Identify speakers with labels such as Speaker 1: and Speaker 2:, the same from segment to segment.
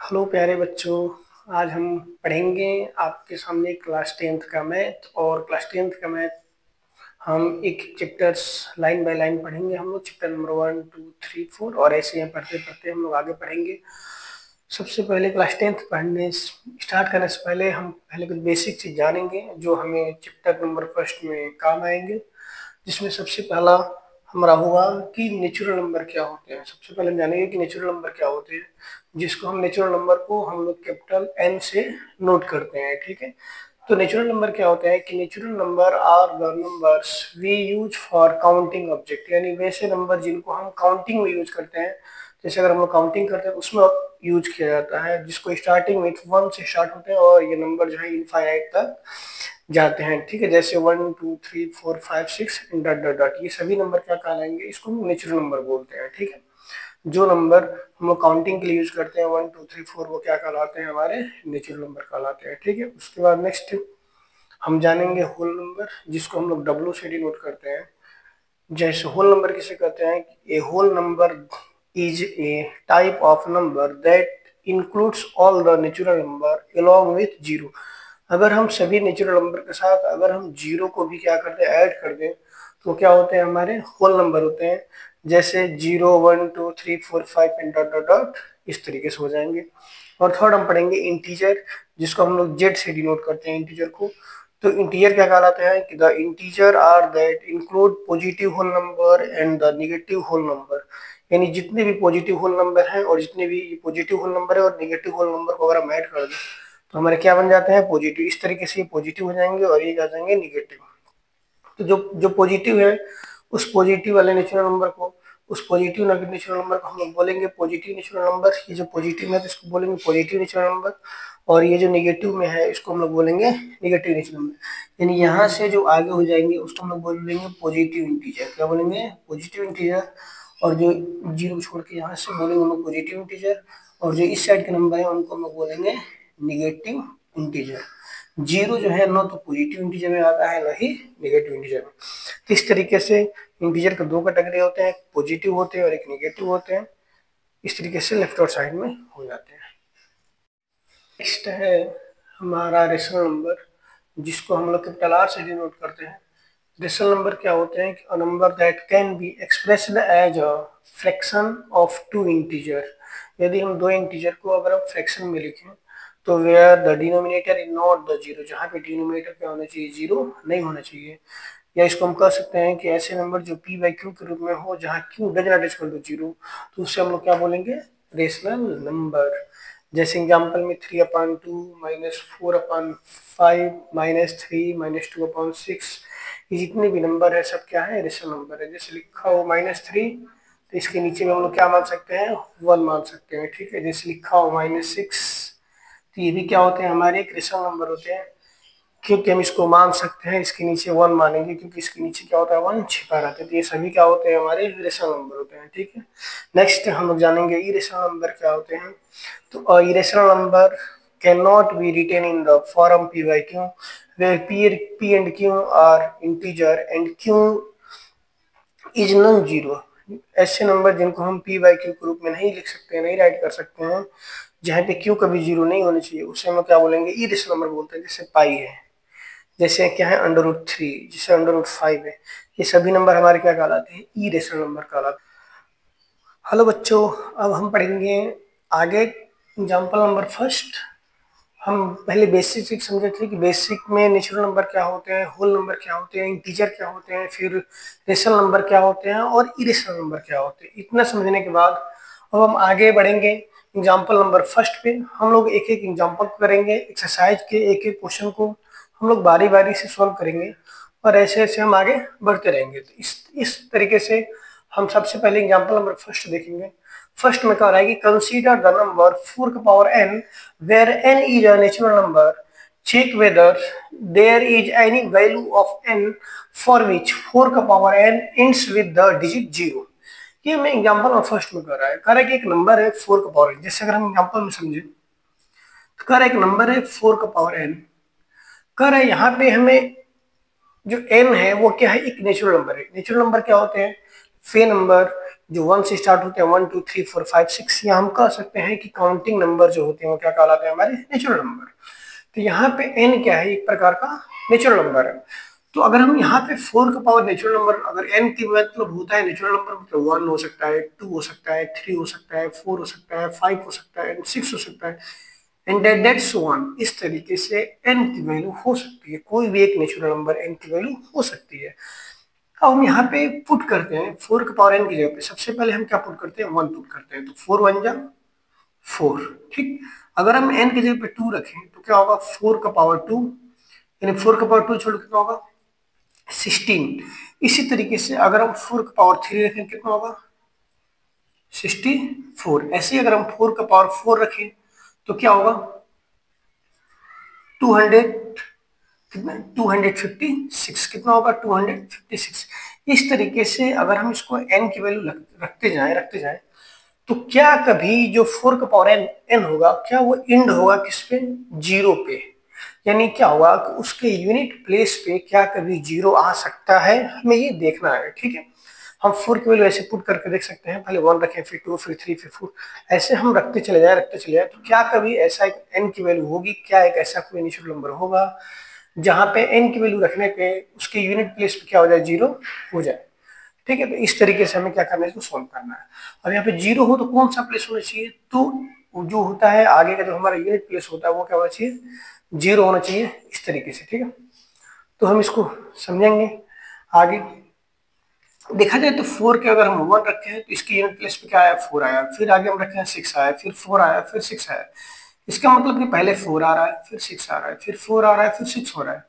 Speaker 1: Hello प्यारे बच्चों। आज हम पढ़ेंगे आपके सामने क्लास टेंथ का मैथ। और क्लास टेंथ का मैथ हम एक चैप्टर्स लाइन बाय लाइन पढ़ेंगे। हम लोग चैप्टर नंबर 1 2 3 4 और ऐसे ही पढ़ते पढ़ते हम लोग आगे पढ़ेंगे। सबसे पहले क्लास टेंथ पढ़ने स्टार्ट करने से पहले हम पहले कुछ बेसिक चीज जानेंगे जो हमें चैप्टर नंबर फर्स्ट में काम आएंगे। जिसमें सबसे पहला हमारा होगा कि नेचुरल नंबर क्या होते हैं। सबसे पहले हम जानेंगे कि नेचुरल नंबर क्या होते हैं, जिसको हम नेचुरल नंबर को हम लोग कैपिटल एन से नोट करते हैं। ठीक है, तो नेचुरल नंबर क्या होता है कि natural number are the numbers we use for counting object, यानी वैसे नंबर जिनको हम काउंटिंग में यूज करते हैं। जैसे अगर हम लोग काउंटिंग करते हैं उसमें यूज किया जाता है, जिसको स्टार्टिंग में 1 से स्टार्ट होते हैं और ये नंबर जो है इनफाइनाइट तक जाते हैं। ठीक है, जैसे 1 2 3 4 5 6 डॉट डॉट डॉट, ये सभी नंबर क्या कहलाएंगे, इसको नेचुरल नंबर बोलते हैं। ठीक है, जो नंबर हम लोग काउंटिंग के लिए यूज करते हैं 1 2 3 4, वो क्या कहलाते हैं, हमारे नेचुरल नंबर कहलाते हैं। ठीक है, उसके बाद नेक्स्ट हम जानेंगे होल नंबर, जिसको हम लोग डब्ल्यू से डिनोट करते हैं। जैसे होल नंबर किसे कहते हैं, a whole number is a type of number that includes all the natural number along with zero. अगर हम सभी नेचुरल नंबर के साथ अगर हम जीरो को भी क्या करते हैं, ऐड कर दें, तो क्या होते हैं, हमारे होल नंबर होते हैं। जैसे 0 1 2 3 4 5 एंड डॉट डॉट डॉट, इस तरीके से हो जाएंगे। और थर्ड हम पढ़ेंगे इंटीजर, जिसको हम लोग जेड से डिनोट करते हैं इंटीजर को। तो इंटीजर क्या कहलाते हैं कि the integer are that include positive whole number and the negative whole number, यानी जितने भी पॉजिटिव होल नंबर हैं और जितने भी पॉजिटिव होल नंबर है और नेगेटिव होल नंबर को अगर हम ऐड कर दें तो हमारे क्या बन जाते हैं, पॉजिटिव। इस तरीके से ये पॉजिटिव हो जाएंगे और ये आ जाएंगे निगेटिव। तो जो जो पॉजिटिव है उस पॉजिटिव वाले नेचुरल नंबर को, उस पॉजिटिव नेचुरल नंबर को हम लोग बोलेंगे पॉजिटिव नेचुरल नंबर। ये जो पॉजिटिव है तो इसको बोलेंगे पॉजिटिव नेचुरल नंबर, और ये जो नेगेटिव में है इसको हम लोग बोलेंगे नेगेटिव नेचुरल नंबर। यानी यहाँ से जो आगे हो जाएंगे उसको हम लोग बोलेंगे पॉजिटिव इंटीजर। क्या बोलेंगे, पॉजिटिव इंटीजर। और जो जीरो छोड़ के यहाँ से बोलेंगे हम लोग पॉजिटिव इंटीजर, और जो इस साइड के नंबर है उनको हम लोग बोलेंगे निगेटिव इंटीजर। जीरो जो है ना तो पॉजिटिव इंटीजर में आता है, ना ही नेगेटिव इंटीजर में। तो इस तरीके से इंटीजर के दो कैटेगरी होते हैं, पॉजिटिव होते हैं और एक नेगेटिव होते हैं। इस तरीके से लेफ्ट और साइड में हो जाते हैं। नेक्स्ट है हमारा रेशनल नंबर, जिसको हम लोग कैपिटल आर से डिनोट करते हैं। रेशनल नंबर क्या होते हैं, a number that can be expressed as a fraction of two integer. यदि हम दो इंटीजर को अगर हम फ्रैक्शन में लिखें तो where the denominator is not the zero, जहाँ पे डिनोमिनेटर क्या होना चाहिए, जीरो नहीं होना चाहिए। या इसको हम कह सकते हैं कि ऐसे नंबर जो पी बाई क्यू के रूप में हो जहाँ q does not equal to zero, तो उससे हम लोग क्या बोलेंगे, रेशनल नंबर। जैसे एग्जाम्पल में 3/2 -4/5 -3 -2/6, ये जितने भी नंबर है सब क्या है, रेशनल नंबर है। जैसे लिखा हो -3 तो इसके नीचे में हम लोग क्या मान सकते हैं, 1 मान सकते हैं। ठीक है, जैसे लिखा हो -6 तो ये भी क्या होते हैं, हमारे एक रेशनल नंबर होते हैं, क्योंकि हम इसको मान सकते हैं। इसके नीचे 1 मानेंगे क्योंकि इसके नीचे क्या होता है, 1 छिपा रहता है। तो ये सभी क्या होते हैं, हमारे इरेशनल नंबर होते हैं। ठीक है, नेक्स्ट हम लोग जानेंगे इरेशनल नंबर क्या होते हैं। तो irrational number can not be written in the form p by q, where p and q are integer and q is non zero। ऐसे नंबर जिनको हम p बाई क्यू के रूप में नहीं लिख सकते, नहीं राइट कर सकते हैं, जहाँ पे q कभी जीरो नहीं होनी चाहिए, उसे हम क्या बोलेंगे, इरेशनल नंबर बोलते हैं। जैसे पाई है, जैसे क्या है √3, जैसे √5 है, ये सभी नंबर हमारे क्या कहलाते हैं, इरेशनल नंबर कहलाते हैं। हेलो बच्चों, अब हम पढ़ेंगे आगे एग्जाम्पल नंबर फर्स्ट। हम पहले बेसिक चीज समझे थे कि बेसिक में नेचुरल नंबर क्या होते हैं, होल नंबर क्या होते हैं, इंटीजर क्या होते हैं, फिर रेशनल नंबर क्या होते हैं और इरेशनल नंबर क्या होते हैं। इतना समझने के बाद अब हम आगे बढ़ेंगे एग्जाम्पल नंबर फर्स्ट पे। हम लोग एक एक एग्जाम्पल करेंगे, एक्सरसाइज के एक एक क्वेश्चन को हम लोग बारी बारी से सॉल्व करेंगे और ऐसे ऐसे हम आगे बढ़ते रहेंगे। तो इस तरीके से हम सबसे पहले एग्जाम्पल नंबर फर्स्ट देखेंगे। फर्स्ट में क्या रहा है कि कंसीडर द नंबर 4 का power n where n is a natural number, check whether there is any value of n for which 4 का power n ends with the digit 0। ये हमें एग्जाम्पल में फर्स्ट में कर रहा है कि एक नंबर है 4 का पावर n। जैसे अगर हम एग्जाम्पल में समझे तो कह रहा है एक नंबर है 4 का पावर n, कह रहा है यहाँ पे हमें जो n है वो क्या है, एक नेचुरल नंबर है। नेचुरल नंबर क्या होते हैं, वे नंबर जो 1 से स्टार्ट होते हैं, 1 2 3 4 5 6, या हम कह सकते हैं कि काउंटिंग नंबर जो होते हैं वो क्या कहलाते हैं, हमारे नेचुरल नंबर। तो यहाँ पे n क्या है, एक प्रकार का नेचुरल नंबर है। तो अगर हम यहाँ पे 4 का पावर नेचुरल नंबर, अगर n की मतलब होता है नेचुरल नंबर, मतलब 1 हो सकता है, 2 हो सकता है, 3 हो सकता है, 4 हो सकता है, 5 हो सकता है, 6 हो सकता है, एंड दैट्स वन। इस तरीके से n की वैल्यू हो सकती है, कोई भी एक नेचुरल नंबर n की वैल्यू हो सकती है। अब हम यहाँ पे पुट करते हैं 4 का पावर n की जगह पे, सबसे पहले हम क्या पुट करते हैं, 1 पुट करते हैं, तो 4 1 जा 4, ठीक। अगर हम n की जगह पे 2 रखें तो क्या होगा, 4 का पावर 2, यानी 4 का पावर 2 छोड़ कितना होगा, 16। इसी तरीके से अगर हम 4 का पावर 3 रखें कितना होगा, 64। ऐसे ही अगर हम 4 का पावर 4 रखें तो क्या होगा, 200, कितना, 256, कितना होगा, 256। इस तरीके से अगर हम इसको n की वैल्यू रखते जाएं तो क्या कभी जो 4 का पावर n होगा, क्या वो इंड होगा किस पे, जीरो पे। यानी क्या होगा कि उसके यूनिट प्लेस पे क्या कभी जीरो आ सकता है, हमें ये देखना है, ठीक है। हम 4 की वैल्यू ऐसे पुट करके देख सकते हैं, पहले 1 रखें, फिर 2, फिर 3, फिर 4, ऐसे हम रखते चले जाए, तो क्या कभी ऐसा एक n की वैल्यू होगी, क्या एक ऐसा कोई नेचुरल नंबर होगा जहां पे n की वैल्यू रखने पे उसके यूनिट प्लेस पे क्या हो जाए, जीरो हो जाए, ठीक है। तो इस तरीके से हमें क्या करना है, इसको सॉल्व करना है। अब यहाँ पे जीरो हो तो कौन सा प्लेस होना चाहिए, तो जो होता है आगे का जो हमारा यूनिट प्लेस होता है वो क्या होना चाहिए, जीरो होना चाहिए, इस तरीके से, ठीक है। तो हम इसको समझेंगे आगे। देखा जाए तो 4 के अगर हम 1 रखे हैं तो इसकी यूनिट प्लेस पे क्या आया, 4 आया, फिर आगे हम रखे हैं 6 आया, फिर 4 आया, फिर 6 आया। इसका मतलब कि पहले 4 आ रहा है, फिर 6 आ रहा है, फिर 4 आ रहा है, फिर 6 हो रहा है,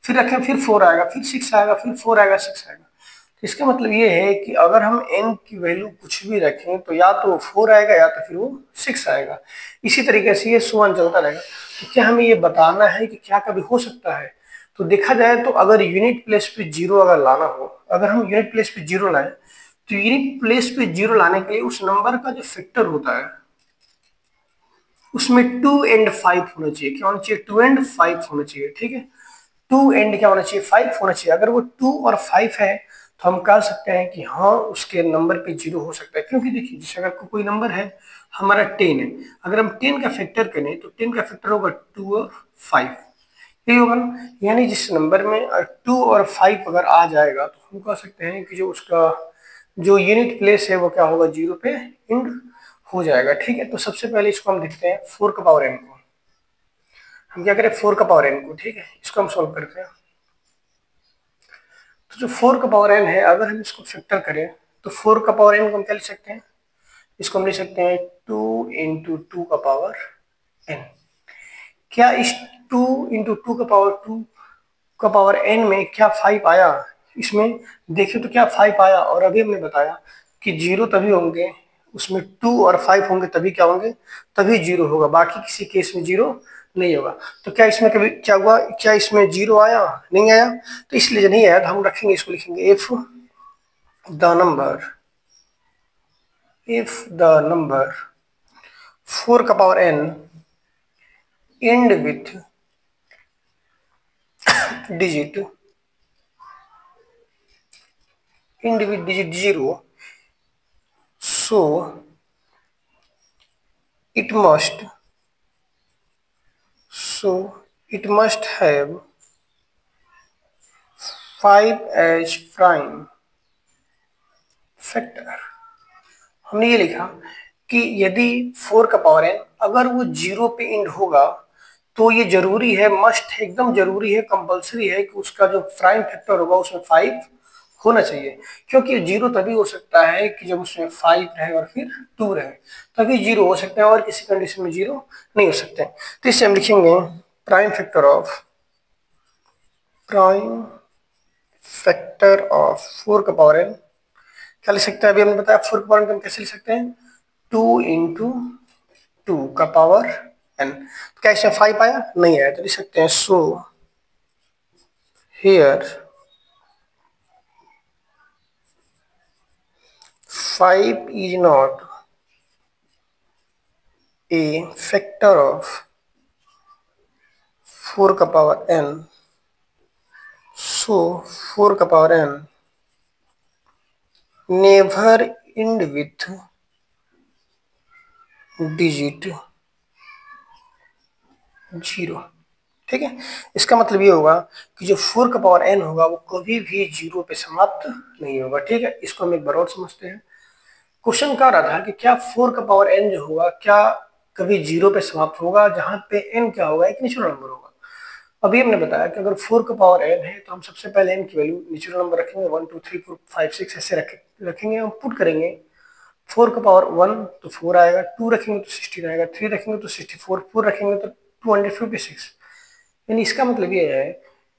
Speaker 1: फिर रखें, फिर 4 आएगा, फिर 6 आएगा, फिर 4 आएगा, 6 आएगा। तो इसका मतलब ये है कि अगर हम n की वैल्यू कुछ भी रखें तो या तो 4 आएगा या तो फिर वो 6 आएगा। इसी तरीके से ये सुवन चलता रहेगा। तो क्या हमें ये बताना है कि क्या कभी हो सकता है, तो देखा जाए तो अगर यूनिट प्लेस पे जीरो अगर लाना हो, अगर हम यूनिट प्लेस पे जीरो लाएं तो यूनिट प्लेस पे जीरो लाने के लिए उस नंबर का जो फैक्टर होता है उसमें 2 एंड 5 होना चाहिए, क्या होना चाहिए, 2 एंड 5 होना चाहिए, ठीक है। 2 एंड क्या होना चाहिए, 5 होना चाहिए। अगर वो 2 और 5 है तो हम कह सकते हैं कि हाँ उसके नंबर पे जीरो हो सकता है, क्योंकि देखिए जैसे अगर कोई नंबर है, हमारा 10 है, अगर हम 10 का फैक्टर करें तो 10 का फैक्टर होगा 2 और 5, यही होगा ना। यानी जिस नंबर में 2 और 5 अगर आ जाएगा तो हम कह सकते हैं कि जो उसका जो यूनिट प्लेस है वो क्या होगा, जीरो पे इंड हो जाएगा, ठीक है। तो सबसे पहले इसको हम देखते हैं 4 का पावर n को, हम क्या करें 4 का पावर n को, ठीक है, इसको हम सोल्व करते हैं। तो जो 4 का पावर n है, अगर हम इसको फैक्टर करें तो 4 का पावर n को हम क्या लिख सकते हैं, इसको हम लिख सकते हैं 2 इंटू 2 का पावर n। क्या इस 2 इंटू 2 का पावर 2 का पावर n में क्या 5 आया, इसमें देखिए तो क्या 5 आया, और अभी हमने बताया कि जीरो तभी होंगे, उसमें 2 और 5 होंगे तभी क्या होंगे, तभी जीरो होगा, बाकी किसी केस में जीरो नहीं होगा। तो क्या इसमें कभी क्या हुआ, क्या इसमें जीरो आया, नहीं आया। तो इसलिए जो नहीं आया तो हम रखेंगे, इसको लिखेंगे इफ द नंबर 4 का power n end with digit zero, so it must have 5 as prime factor। हमने ये लिखा कि यदि 4 का पावर n अगर वो जीरो पे इंड होगा तो ये जरूरी है, मस्ट है, एकदम जरूरी है, कंपलसरी है कि उसका जो प्राइम फैक्टर होगा उसमें 5 होना चाहिए। क्योंकि जीरो तभी हो सकता है कि जब उसमें 5 रहे और फिर 2 रहे, तभी जीरो हो सकते हैं, और किसी कंडीशन में जीरो नहीं हो सकते। तो इससे हम लिखेंगे प्राइम फैक्टर ऑफ 4 का पावर n, क्या लिख सकते हैं, अभी हमने बताया 4 का पावर n हम कैसे लिख सकते हैं, 2 इंटू 2 का पावर n। क्या इसमें 5 आया, नहीं आया, तो लिख सकते हैं so here 5 is not a factor of 4 का पावर n, so 4 का power n never and with digit 0। ठीक है, इसका मतलब ये होगा कि जो 4 का पावर n होगा वो कभी भी 0 पे समाप्त नहीं होगा। ठीक है, इसको हम एक बार और समझते हैं। क्वेश्चन क्या रहा था कि क्या 4 का पावर n जो होगा क्या कभी 0 पे समाप्त होगा, जहां पे n क्या होगा, एक नेचुरल नंबर होगा। अभी हमने बताया कि अगर 4 का पावर n है तो हम सबसे पहले n की वैल्यू नेचुरल नंबर रखेंगे, 1 2 3 4 5 6 ऐसे रखेंगे। हम पुट करेंगे 4 का पावर 1 तो 4 आएगा, 2 रखेंगे तो 16 आएगा, 3 रखेंगे तो 64, 4 रखेंगे तो 256। यानी इसका मतलब ये है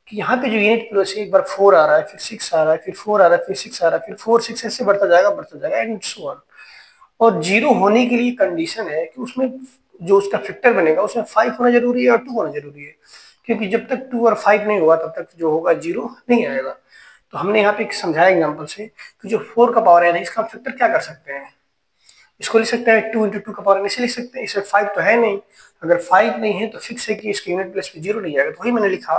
Speaker 1: कि यहाँ पे जो यूनिट प्लेस है, एक बार 4 आ रहा है, फिर 6 आ रहा है, फिर 4 आ रहा है, फिर 6 आ रहा है, फिर 4 6 ऐसे बढ़ता जाएगा एंड सो ऑन। और 0 होने के लिए कंडीशन है कि उसमें जो उसका फैक्टर बनेगा उसमें 5 होना जरूरी है और 2 होना जरूरी है, क्योंकि जब तक 2 और 5 नहीं होगा तब तक जो होगा 0 नहीं आएगा। तो हमने यहाँ पे समझाया एग्जाम्पल से कि जो 4 का पावर है इसका फैक्टर क्या कर सकते हैं, इसको लिख सकते हैं 2 इंटू 2 का पावर ऐसे लिख सकते हैं। इसमें 5 तो है नहीं, अगर 5 नहीं है तो फिक्स है कि इसके यूनिट प्लेस पे 0 नहीं आएगा। तो वही मैंने लिखा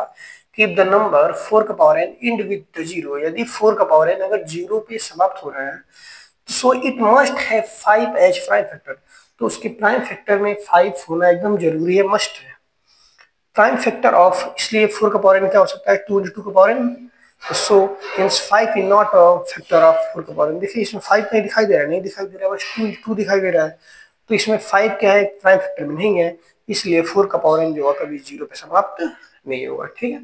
Speaker 1: कि द नंबर 4 का पावर n इंड विद 0, यदि 4 का पावर n अगर 0 पे समाप्त हो रहा है so it must have 5 as prime factor. तो उसके प्राइम फैक्टर में 5 होना एकदम जरूरी है, मस्ट है। प्राइम फैक्टर ऑफ, इसलिए 4 का पावर n क्या हो सकता है, 2 इंटू 2 का power n। So means 5 is not a factor of 4 का पावर n। देखिए इसमें 5 नहीं दिखाई दे रहा है, नहीं दिखाई दे रहा है, बस 2 इंटू 2 दिखाई दे रहा है। तो इसमें 5 क्या है, प्राइम फैक्टर में नहीं है, इसलिए 4 का पावर n जो होगा कभी 0 पे समाप्त नहीं होगा। ठीक है,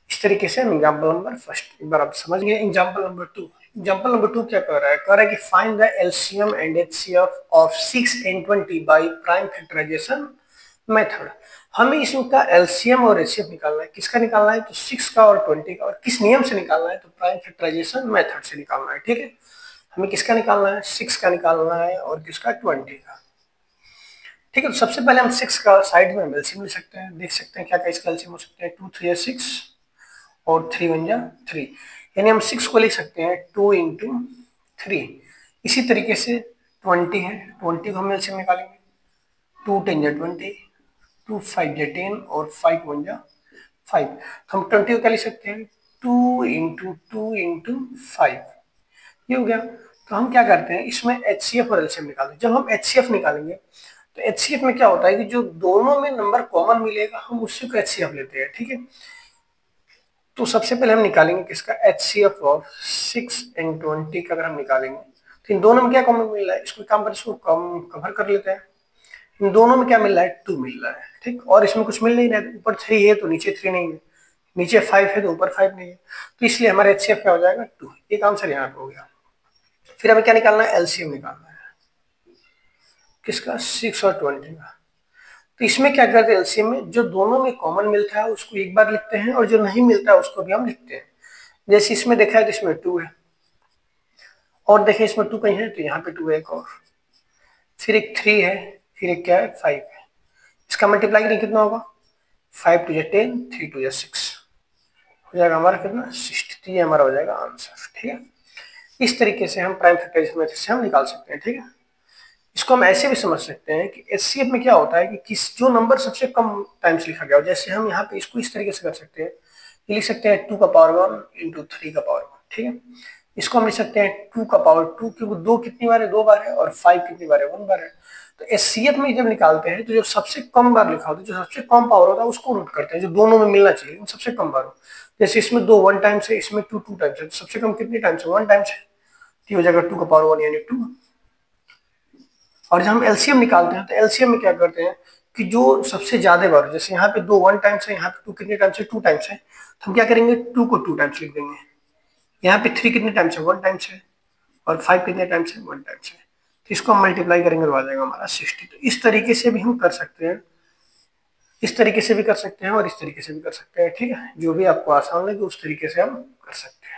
Speaker 1: इस तरीके से हम एग्जाम्पल नंबर फर्स्ट एक बार आप समझ गए। एग्जाम्पल नंबर 2, एग्जाम्पल नंबर 2 क्या कर रहा है, कह रहा है कि find the LCM and HCF of 6 and 20 by prime factorization method. हमें इसका एलसीएम और एचसीएफ निकालना है, किसका निकालना है, तो 6 का और 20 का। और किस नियम से निकालना है, तो प्राइम फैक्टराइजेशन मेथड से निकालना है। ठीक है, हमें किसका निकालना है, 6 का निकालना है और किसका, 20 का। ठीक है, तो सबसे पहले हम 6 का साइड में एलसीएम ले सकते हैं, देख सकते हैं क्या क्या इसका एलसीएम हो सकते हैं, 2 3 6 और 3 1 जा 3, यानी हम 6 को लिख सकते हैं 2 इंटू 3। इसी तरीके से 20 है, 20 को हम एलसीएम निकालेंगे, 2 10 जा 20, 2 5 जा 10 और 5 1 जा 5। तो हम 20 को क्या लिख सकते हैं, 2 इंटू 5, ये हो गया। तो हम क्या करते हैं, इसमें एचसीएफ और एलसीएम निकालते हैं। जब हम एचसीएफ निकालेंगे तो एचसीएफ में क्या होता है कि जो दोनों में नंबर कॉमन मिलेगा हम उसी को एचसीएफ लेते हैं। ठीक है, तो सबसे पहले हम निकालेंगे किसका, एचसीएफ ऑफ 6 and 20 का। अगर हम निकालेंगे तो इन दोनों में क्या कॉमन मिल रहा है, इसको काम पर इसको कम कवर कर लेते हैं। इन दोनों में क्या मिल रहा है, 2 मिल रहा है। ठीक, और इसमें कुछ मिल नहीं रहा है, ऊपर 3 है तो नीचे 3 नहीं है, नीचे 5 है तो ऊपर 5 नहीं है, तो इसलिए हमारा एचसीएफ क्या हो जाएगा, 2। एक आंसर यहाँ पे हो गया। फिर हमें क्या निकालना है, एलसीएम निकालना है, किसका, 6 और 20 का। तो इसमें क्या करते हैं, एलसीएम में जो दोनों में कॉमन मिलता है उसको एक बार लिखते हैं और जो नहीं मिलता है उसको भी हम लिखते हैं। जैसे इसमें देखा है तो इसमें 2 है, और देखें इसमें 2 कहीं है तो यहाँ पे 2 है एक और, फिर एक 3 है, फिर एक क्या है, 5 है। इसका मल्टीप्लाई करें कितना होगा, 5 2 जा 10, 3 2 जा 6, हो जाएगा हमारा कितना, 60। ये हमारा हो जाएगा आंसर। ठीक है, इस तरीके से हम प्राइम फैक्टराइजेशन मेथड से हम निकाल सकते हैं। ठीक है, इसको हम ऐसे भी समझ सकते हैं कि एचसीएफ में क्या होता है कि किस जो नंबर सबसे कम टाइम्स लिखा गया हो, जैसे हम यहाँ पे इसको इस तरीके से कर सकते हैं, ये लिख सकते हैं 2 का पावर 1 इंटू 3 का पावर 1। ठीक है, इसको हम लिख सकते हैं 2 का पावर 2, क्योंकि 2 कितनी बार है, 2 बार है, और 5 कितनी बार है, 1 बार है। तो एचसीएफ में जब निकालते हैं तो जो सबसे कम बार लिखा होता है, जो सबसे कम पावर होता है उसको नोट करते हैं, जो दोनों में मिलना चाहिए सबसे कम बार हो। जैसे इसमें 2 1 टाइम्स है, इसमें 2 2 टाइम्स है, तो सबसे कम कितनी टाइम्स है, 1 टाइम्स है, तो हो जाएगा 2 का पावर 1 यानी 2। और जब हम एलसीएम निकालते हैं तो एलसीएम में क्या करते हैं कि जो सबसे ज्यादा बार, जैसे यहाँ पे 2 1 टाइम्स है, यहाँ पे 2 कितने टाइम्स है, 2 टाइम्स है, तो हम क्या करेंगे, 2 को 2 टाइम्स लिख देंगे। यहाँ पे 3 कितने टाइम्स है, 1 टाइम्स है, और 5 कितने टाइम्स है, 1 टाइम्स है, तो इसको हम मल्टीप्लाई करेंगे तो आ जाएगा हमारा 60। तो इस तरीके से भी हम कर सकते हैं, इस तरीके से भी कर सकते हैं और इस तरीके से भी कर सकते हैं। ठीक है, जो भी आपको आसान लगे उस तरीके से हम कर सकते हैं।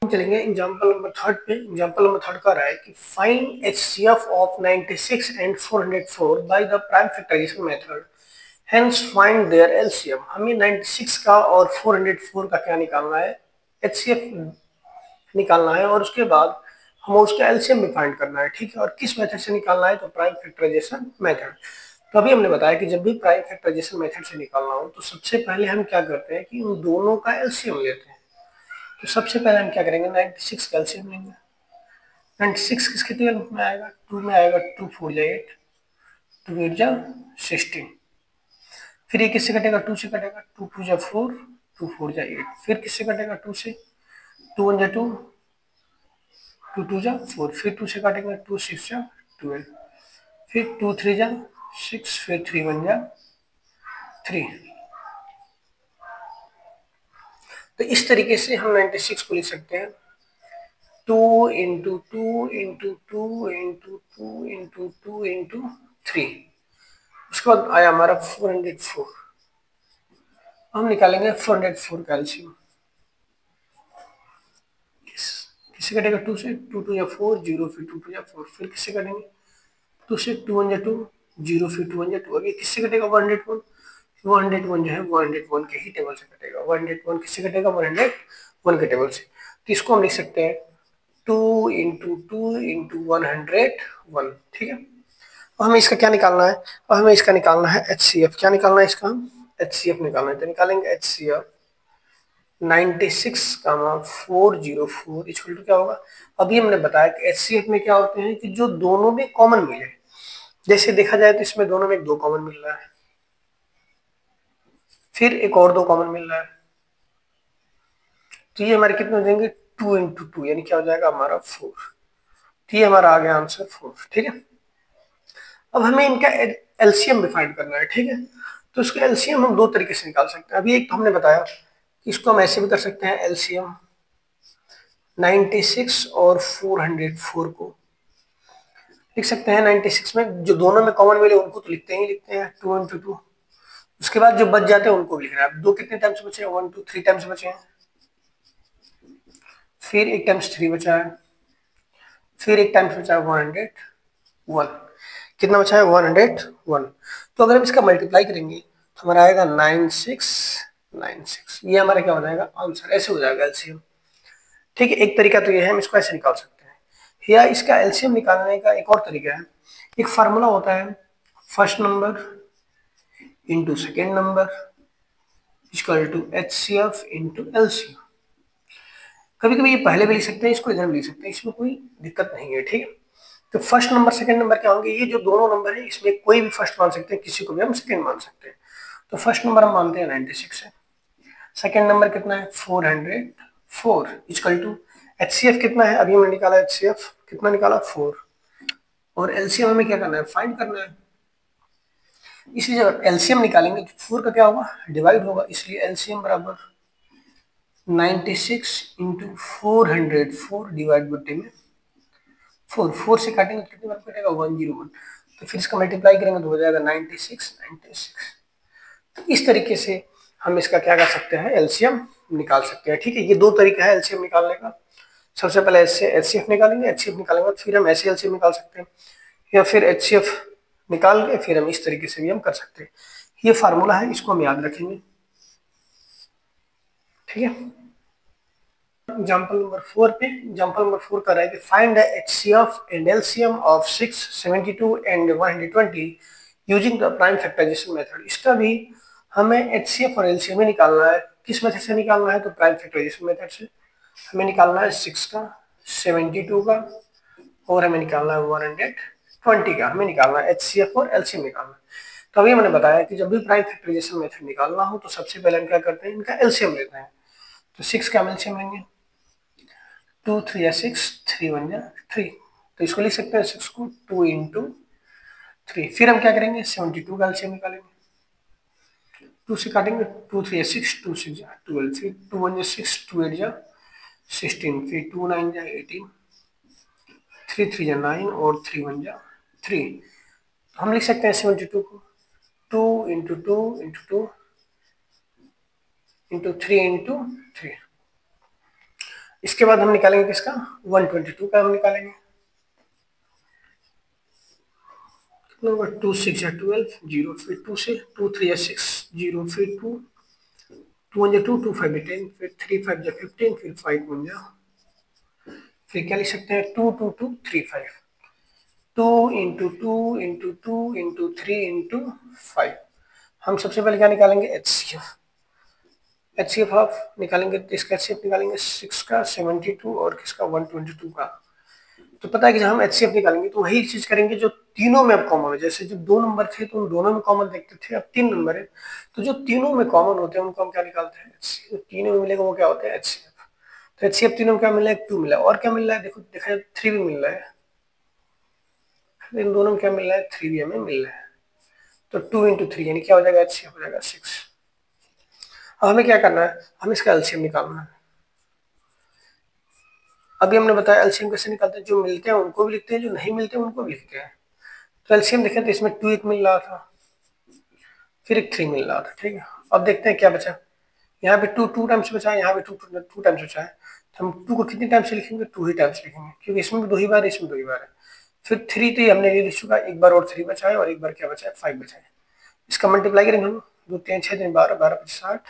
Speaker 1: हम चलेंगे एग्जांपल नंबर 3 पे। एग्जांपल नंबर 3 का रहा है कि find HCF of 96 and 404 by the prime factorization method, hence find their LCM. हमें 96 का और 404 का क्या निकालना है, एचसीएफ निकालना है, और उसके बाद हम उसका एलसीएम भी फाइंड करना है। ठीक है, और किस मेथड से निकालना है, तो प्राइम फैक्टराइजेशन मेथड। तो अभी हमने बताया कि जब भी प्राइम फैक्टराइजेशन मेथड से निकालना हो तो सबसे पहले हम क्या करते हैं कि उन दोनों का एलसीएम लेते हैं। तो सबसे पहले हम क्या करेंगे, 96 का एलसीएम लेंगे, 96 किसके 12 में आएगा, 2 में आएगा, 2 4 जा 8, 2 8 जा 16। फिर ये किससे कटेगा, 2 से कटेगा, 2 2 जा 4, 2 4 जा 8। फिर किससे कटेगा, 2 से, 2 1 जा 2, 2 2 जा 4। फिर 2 से काटेंगे, 2 6 जा 12। फिर 2 3 जा 6, फिर 3 1 जा 3। तो इस तरीके से हम 96 को लिख सकते हैं 2 into 2 into 2 into 2 into 2 into 3। उसके बाद आया हमारा 404। हम निकालेंगे 404 का एलसीएम। किससे कटेगा, 2 से, 2 2 या 4 0, फिर 2 2 या 4। फिर किससे कटेंगे, 2 से, 2 1 या 2 0, फिर 2 1 या 2। अभी किससे कटेगा, 101। 101 जो है 101 के ही टेबल से कटेगा। 101 किससे कटेगा, 101 के टेबल से। तो इसको हम लिख सकते हैं 2 इंटू 2 इंटू 101। ठीक है। और हमें इसका क्या निकालना है, और हमें इसका निकालना है HCF। क्या निकालना है इसका, हम HCF निकालना है। तो निकालेंगे HCF 96 404 इक्वल टू क्या होगा। अभी हमने बताया कि HCF में क्या होते हैं कि जो दोनों में कॉमन मिले। जैसे देखा जाए तो इसमें दोनों में एक 2 कॉमन मिल रहा है, फिर एक और 2 कॉमन मिल रहा है। तो ये हमारे कितने हो जाएंगे, 2 इंटू 2 यानी क्या हो जाएगा हमारा 4। तो ये हमारा आ गया आंसर 4। ठीक है। अब हमें इनका एलसीएम डिफाइन करना है। ठीक है। तो इसका एलसीएम हम 2 तरीके से निकाल सकते हैं। अभी एक तो हमने बताया कि इसको हम ऐसे भी कर सकते हैं, एलसीएम 96 और 404 को लिख सकते हैं। 96 में जो दोनों में कॉमन मिले उनको तो लिखते ही लिखते हैं 2 इंटू 2। उसके बाद जो बच जाते हैं उनको भी लिखना है। अब 2 कितने टाइम्स बचे हैं, 1 2 3 टाइम्स बचे हैं। फिर एक टाइम्स 3 बचा है, फिर एक टाइम्स बचा है 101। कितना बचा है, 101। तो अगर हम इसका मल्टीप्लाई करेंगे तो हमारा आएगा 9696। ये हमारा क्या हो जाएगा, आंसर। ऐसे हो जाएगा एलसीएम। ठीक है। एक तरीका तो ये है, हम इसको ऐसे निकाल सकते हैं। या इसका एलसीएम निकालने का एक और तरीका है। एक फार्मूला होता है, first number into second number equal to HCF into LCM. कभी कभी ये पहले भी लिख सकते हैं, इसको इधर भी लिख सकते हैं, इसमें कोई दिक्कत नहीं है। ठीक है। तो फर्स्ट नंबर सेकंड नंबर क्या होंगे, ये जो दोनों नंबर है इसमें कोई भी फर्स्ट मान सकते हैं, किसी को भी हम सेकंड मान सकते हैं। तो फर्स्ट नंबर हम मानते हैं 96 है, सेकंड नंबर कितना है 404 इक्वल टू HCF कितना है, अभी हमने निकाला HCF कितना निकाला 4, और एलसीएम हमें क्या करना है, फाइंड करना है। इसलिए जब एलसीएम निकालेंगे तो 4 का क्या होगा, डिवाइड होगा। इसलिए एलसीएम बराबर 96 इंटू 404 डिवाइड बाई 10 में 4 से काटेंगे तो कितनी बार कटेगा, 101। तो फिर इसका मल्टीप्लाई करेंगे तो हो जाएगा 96। तो इस तरीके से हम इसका क्या कर सकते हैं, एलसीएम निकाल सकते हैं। ठीक है। ये 2 तरीका है एलसीएम निकालने का। सबसे पहले ऐसे HCF निकालेंगे, HCF निकालेंगे फिर हम ऐसे एलसीएम निकाल सकते हैं, या फिर HCF निकाल के फिर हम इस तरीके से भी हम कर सकते हैं। ये फार्मूला है, इसको हम याद रखेंगे। ठीक है। एग्जाम्पल नंबर 4 पे, एग्जाम्पल नंबर 4 कर रहा है कि find the HCF and LCM of 6, 72 and 120 using the prime factorization method. इसका भी हमें HCF और LCM ही निकालना है। किस मेथड से निकालना है, तो प्राइम फैक्टराइजेशन मेथड से। हमें निकालना है 6 का, 72 का, और हमें निकालना है 120 का। हमें निकालना है HCF और LCM निकालना है। तो अभी मैंने बताया कि जब भी प्राइम फैक्टराइजेशन मेथड निकालना हो तो सबसे पहले हम क्या करते हैं, इनका LCM लेते हैं। तो 6 का LCM लेंगे, 2 3 या 6, 3 1 या 3। तो इसको लिख सकते हैं 6 को 2 इंटू 3। फिर हम क्या करेंगे, 72 का एलसीएम निकालेंगे। 2 से काटेंगे, 2 3 या 6, 2 6 या 12, फिर 2 1 या 6, 2 8 या 16, फिर 2 9 या 18, 3 3 या 9, और 3 1 या 3। हम लिख सकते हैं 72 को 2 इंटू 2 इंटू 2 इंटू 3 इंटू 3। इसके बाद हम निकालेंगे किसका, 122 का हम निकालेंगे। 2 6 या 12, 0, फिर 2 से 2 3 या 6, 0, फिर 2 2 1 या 2, 2 5 या 10, फिर 3 5 या 15, फिर 5 1 या, फिर क्या लिख सकते हैं 2 2 2 3 5। 2 इंटू 2 इंटू 2 इंटू 3 इंटू 5। हम सबसे पहले क्या निकालेंगे, HCF। HCF ऑफ निकालेंगे, इसका HCF निकालेंगे 6 का, 72 और किसका 122 का। तो पता है कि जब हम HCF निकालेंगे तो वही चीज करेंगे जो तीनों में अब कॉमन है। जैसे जो 2 नंबर थे तो उन दोनों में कॉमन देखते थे, अब 3 नंबर है तो जो तीनों में कॉमन होते हैं उनको हम क्या निकालते हैं, HCF। तीनों में मिलेगा वो क्या होता है, HCF। तो HCF तीनों में क्या मिला है, 2 मिला है। और क्या मिल रहा है, देखो देखा जाए 3 भी मिल रहा है, इन दोनों में क्या मिल रहा है, 3 भी हमें मिल रहा है। तो 2 इंटू 3 यानी क्या हो जाएगा, HCF हो जाएगा 6। अब हमें क्या करना है, हम इसका एलसीएम निकालना है। अभी हमने बताया एलसीएम कैसे निकालते हैं, जो मिलते हैं उनको भी लिखते हैं, जो नहीं मिलते हैं उनको भी लिखते हैं। तो एलसीएम देखें तो इसमें 2 एक मिल रहा था, फिर एक 3 मिल रहा था, ठीक है। अब देखते हैं क्या बचा, यहाँ पे 2 2 टाइम्स बचा है, यहाँ पे 2 2 टाइम्स बचा है। तो हम 2 को कितने टाइम्स लिखेंगे, 2 ही टाइम्स लिखेंगे, क्योंकि इसमें भी 2 ही बार है, इसमें 2 ही बार है। फिर 3 तो हमने ये लिख चुका है, एक बार और 3 बचा है, और एक बार क्या बचा है, 5 बचा है। इसका मल्टीप्लाई करेंगे हम, 2 3 6 3 12 12 25 60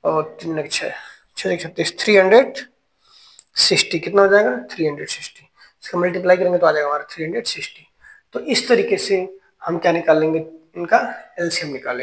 Speaker 1: और 3 6 6 36 360 कितना हो जाएगा, 360। इसका मल्टीप्लाई करेंगे तो आ जाएगा हमारा 360। तो इस तरीके से हम क्या निकालेंगे, इनका एलसीएम निकालेंगे।